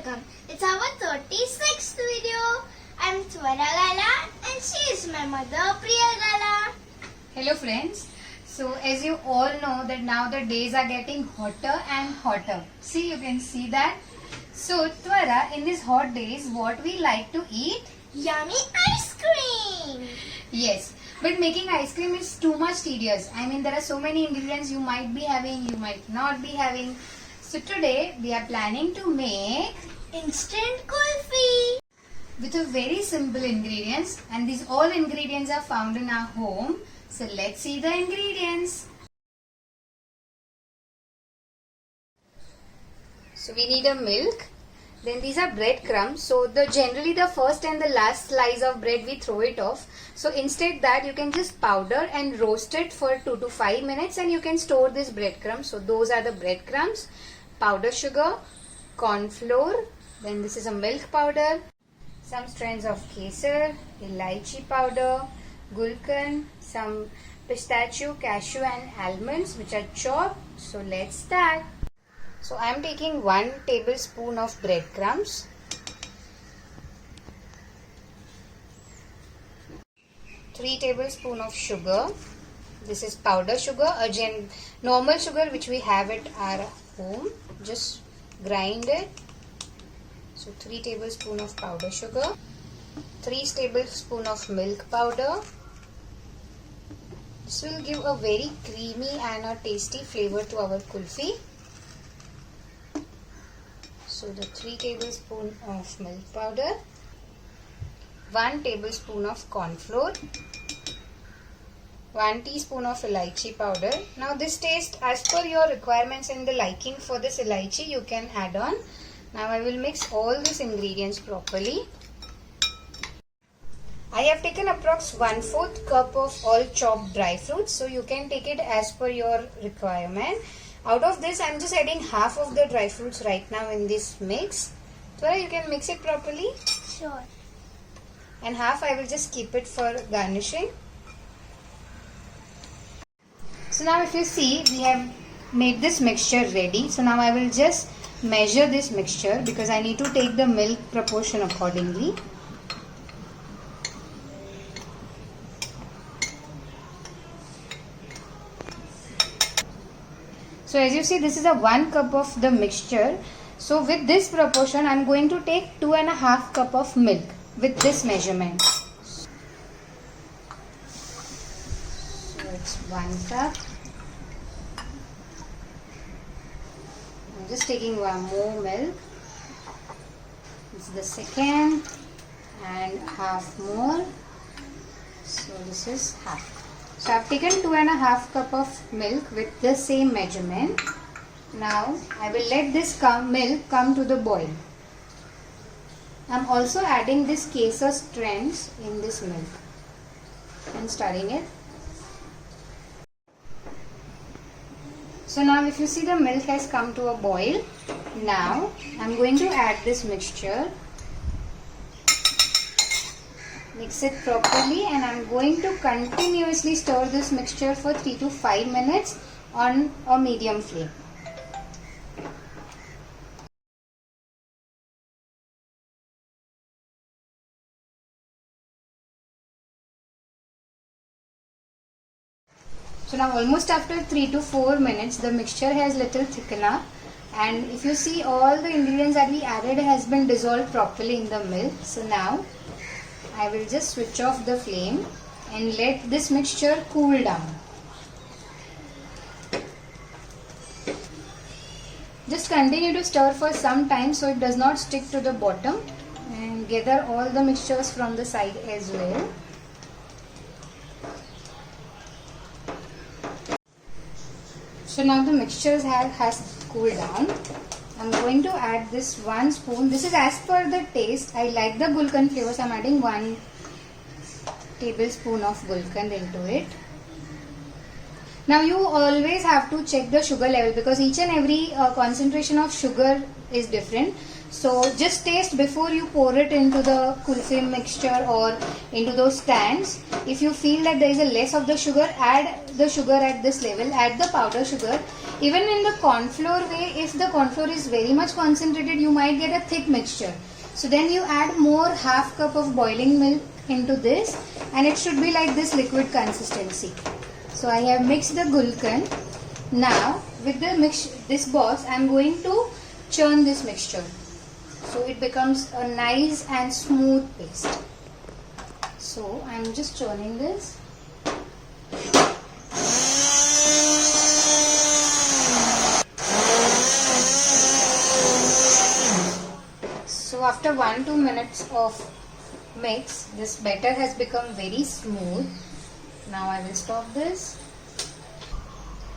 welcome. It's our 36th video. I'm Twara Gala and she is my mother Priya Gala. Hello friends. So as you all know that now the days are getting hotter and hotter. See, you can see that. So Twara, in these hot days what we like to eat? Yummy ice cream. Yes, but making ice cream is too much tedious. I mean there are so many ingredients you might be having, you might not be having. So today we are planning to make Instant kulfi. with a very simple ingredients, and these all ingredients are found in our home. So let's see the ingredients. So we need a milk. Then these are breadcrumbs. So generally the first and the last slice of bread we throw it off. So instead that you can just powder and roast it for 2 to 5 minutes and you can store this breadcrumbs. So those are the breadcrumbs, powder sugar, corn flour. Then this is a milk powder, some strands of kesar, elaichi powder, gulkan, some pistachio, cashew and almonds which are chopped. So let's start. So I am taking 1 tablespoon of breadcrumbs, 3 tablespoon of sugar. This is powder sugar, normal sugar which we have at our home. Just grind it. So 3 tablespoon of powder sugar, 3 tablespoon of milk powder. This will give a very creamy and a tasty flavor to our kulfi. So the 3 tablespoon of milk powder, 1 tablespoon of corn flour, 1 teaspoon of elaichi powder. Now this taste as per your requirements and the liking for this elaichi you can add on. Now I will mix all these ingredients properly. I have taken approx 1/4 cup of all chopped dry fruits. So you can take it as per your requirement. Out of this I am just adding half of the dry fruits right now in this mix. So you can mix it properly. Sure. And half I will just keep it for garnishing. So now if you see we have made this mixture ready. So now I will just measure this mixture because I need to take the milk proportion accordingly. So as you see this is a 1 cup of the mixture. So with this proportion I am going to take 2.5 cup of milk with this measurement. So it's 1 cup. I'm just taking 1 more milk. This is the second and half more. So this is half. So I have taken 2.5 cup of milk with the same measurement. Now I will let this milk come to the boil. I am also adding this kesar strands in this milk and stirring it. So now if you see the milk has come to a boil. Now I am going to add this mixture. Mix it properly and I am going to continuously stir this mixture for 3 to 5 minutes on a medium flame. So now almost after 3 to 4 minutes the mixture has little thickened up, and if you see all the ingredients that we added has been dissolved properly in the milk. So now I will just switch off the flame and let this mixture cool down. Just continue to stir for some time so it does not stick to the bottom, and gather all the mixtures from the side as well. So now the mixtures has cooled down. I'm going to add this 1 spoon. This is as per the taste. I like the gulkan flavor, so I'm adding 1 tablespoon of gulkan into it. Now you always have to check the sugar level because each and every concentration of sugar is different. So just taste before you pour it into the kulfi mixture or into those stands. If you feel that there is a less of the sugar, add the sugar at this level, add the powder sugar. Even in the corn flour way, if the corn flour is very much concentrated, you might get a thick mixture. So then you add more half cup of boiling milk into this and it should be like this liquid consistency. So I have mixed the gulkan. Now with the this box I am going to churn this mixture. So it becomes a nice and smooth paste. So I am just churning this. So after 1-2 minutes of mix, this batter has become very smooth. Now I will stop this.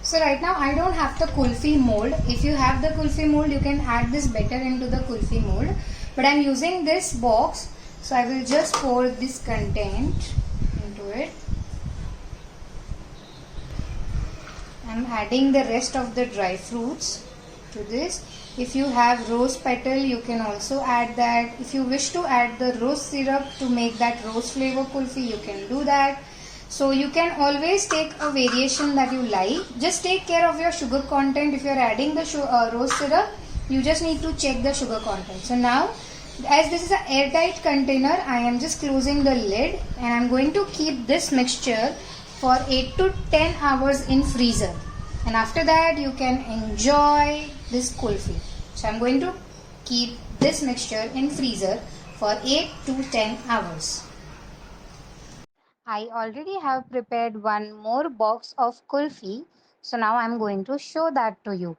So right now I don't have the kulfi mold. If you have the kulfi mold, you can add this batter into the kulfi mold. But I am using this box, so I will just pour this content into it. I am adding the rest of the dry fruits to this. If you have rose petal, you can also add that. If you wish to add the rose syrup to make that rose flavor kulfi, you can do that. So you can always take a variation that you like. Just take care of your sugar content. If you are adding the rose syrup, you just need to check the sugar content. So now, as this is an airtight container, I am just closing the lid and I am going to keep this mixture for 8 to 10 hours in freezer. And after that, you can enjoy this kulfi. So I am going to keep this mixture in freezer for 8 to 10 hours. I already have prepared one more box of kulfi. So now I am going to show that to you.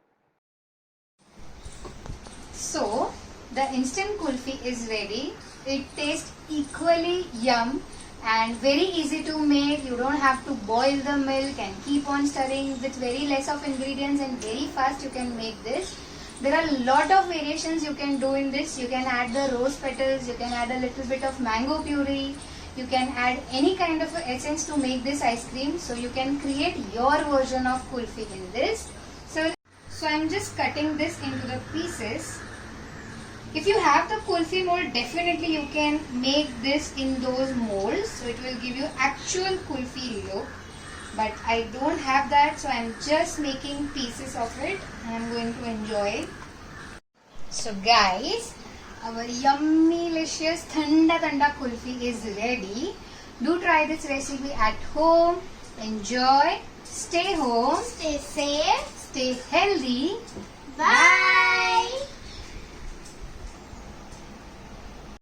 So the instant kulfi is ready. It tastes equally yum and very easy to make. You don't have to boil the milk and keep on stirring. With very less of ingredients and very fast you can make this. There are a lot of variations you can do in this. You can add the rose petals, you can add a little bit of mango puree. You can add any kind of essence to make this ice cream. So you can create your version of kulfi in this. So I'm just cutting this into the pieces. If you have the kulfi mold, definitely you can make this in those molds. So it will give you actual kulfi look. But I don't have that, so I'm just making pieces of it and I'm going to enjoy. So guys, our yummy delicious thanda kulfi is ready. Do try this recipe at home. Enjoy. Stay home. Stay safe. Stay healthy. Bye.